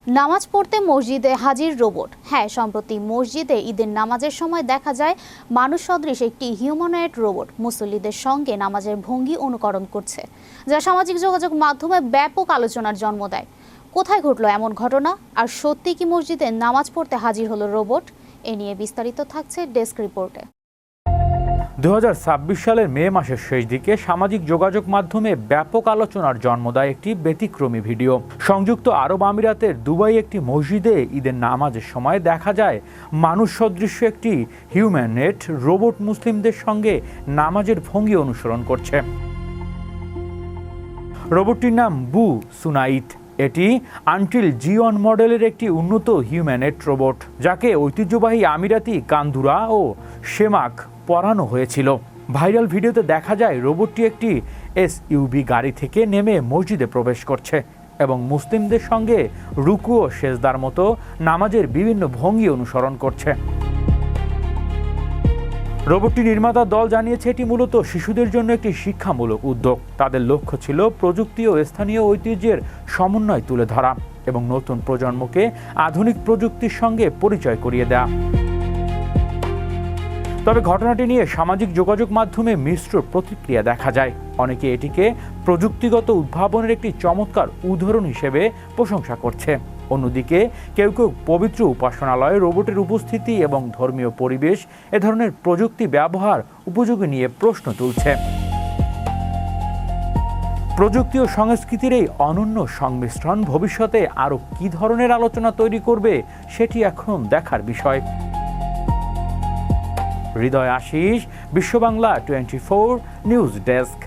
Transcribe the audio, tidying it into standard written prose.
নামাজ পড়তে মসজিদে হাজির রোবট। হ্যাঁ, সম্প্রতি মসজিদে ঈদের নামাজের সময় দেখা যায় মানুষ সদৃশ একটি হিউম্যানয়েড রোবট মুসল্লিদের সঙ্গে নামাজের ভঙ্গি অনুকরণ করছে, যা সামাজিক যোগাযোগ মাধ্যমে ব্যাপক আলোচনার জন্ম দেয়। কোথায় ঘটলো এমন ঘটনা, আর সত্যি কি মসজিদে নামাজ পড়তে হাজির হলো রোবট? এ নিয়ে বিস্তারিত থাকছে ডেস্ক রিপোর্টে। 2026 সালের মে মাসের শেষ দিকে সামাজিক যোগাযোগ মাধ্যমে ব্যাপক আলোচনার জন্ম দেয় একটি ব্যতিক্রমী ভিডিও। সংযুক্ত আরব আমিরাতের দুবাই একটি মসজিদে ঈদের নামাজের সময় দেখা যায় মানুষ সদৃশ্য একটি হিউম্যানয়েড রোবট মুসলিমদের সঙ্গে নামাজের ভঙ্গি অনুসরণ করছে। রোবটটির নাম বু সুনাইট। এটি আনটিল G1 মডেলের একটি উন্নত হিউম্যানয়েড রোবট, যাকে ঐতিহ্যবাহী আমিরাতি কান্দুরা ও শেমাক পরানো হয়েছিল। ভাইরাল ভিডিওতে দেখা যায় রোবটটি একটি SUV গাড়ি থেকে নেমে মসজিদে প্রবেশ করছে এবং মুসলিমদের সঙ্গে রুকু ও সেজদার মতো নামাজের বিভিন্ন ভঙ্গি অনুসরণ করছে। রোবটটি নির্মাতা দল জানিয়েছে এটি মূলত শিশুদের জন্য একটি শিক্ষামূলক উদ্যোগ। তাদের লক্ষ্য ছিল প্রযুক্তি ও স্থানীয় ঐতিহ্যের সমন্বয় তুলে ধরা এবং নতুন প্রজন্মকে আধুনিক প্রযুক্তির সঙ্গে পরিচয় করিয়ে দেয়া। তবে ঘটনাটি নিয়ে সামাজিক যোগাযোগ মাধ্যমে মিশ্র প্রতিক্রিয়া দেখা যায়। অনেকে এটিকে প্রযুক্তিগত উদ্ভাবনের একটি চমৎকার উদাহরণ হিসেবে প্রশংসা করছে। অন্যদিকে কেউ কেউ পবিত্র উপাসনালয়ে রোবটের উপস্থিতি এবং ধর্মীয় পরিবেশ এ ধরনের প্রযুক্তি ব্যবহার উপযোগী নিয়ে প্রশ্ন তুলছে। প্রযুক্তি ও সংস্কৃতির এই অনন্য সংমিশ্রণ ভবিষ্যতে আরও কী ধরনের আলোচনা তৈরি করবে সেটি এখন দেখার বিষয়। হৃদয় আশিস, বিশ্ব বাংলা 24 নিউজ ডেস্ক।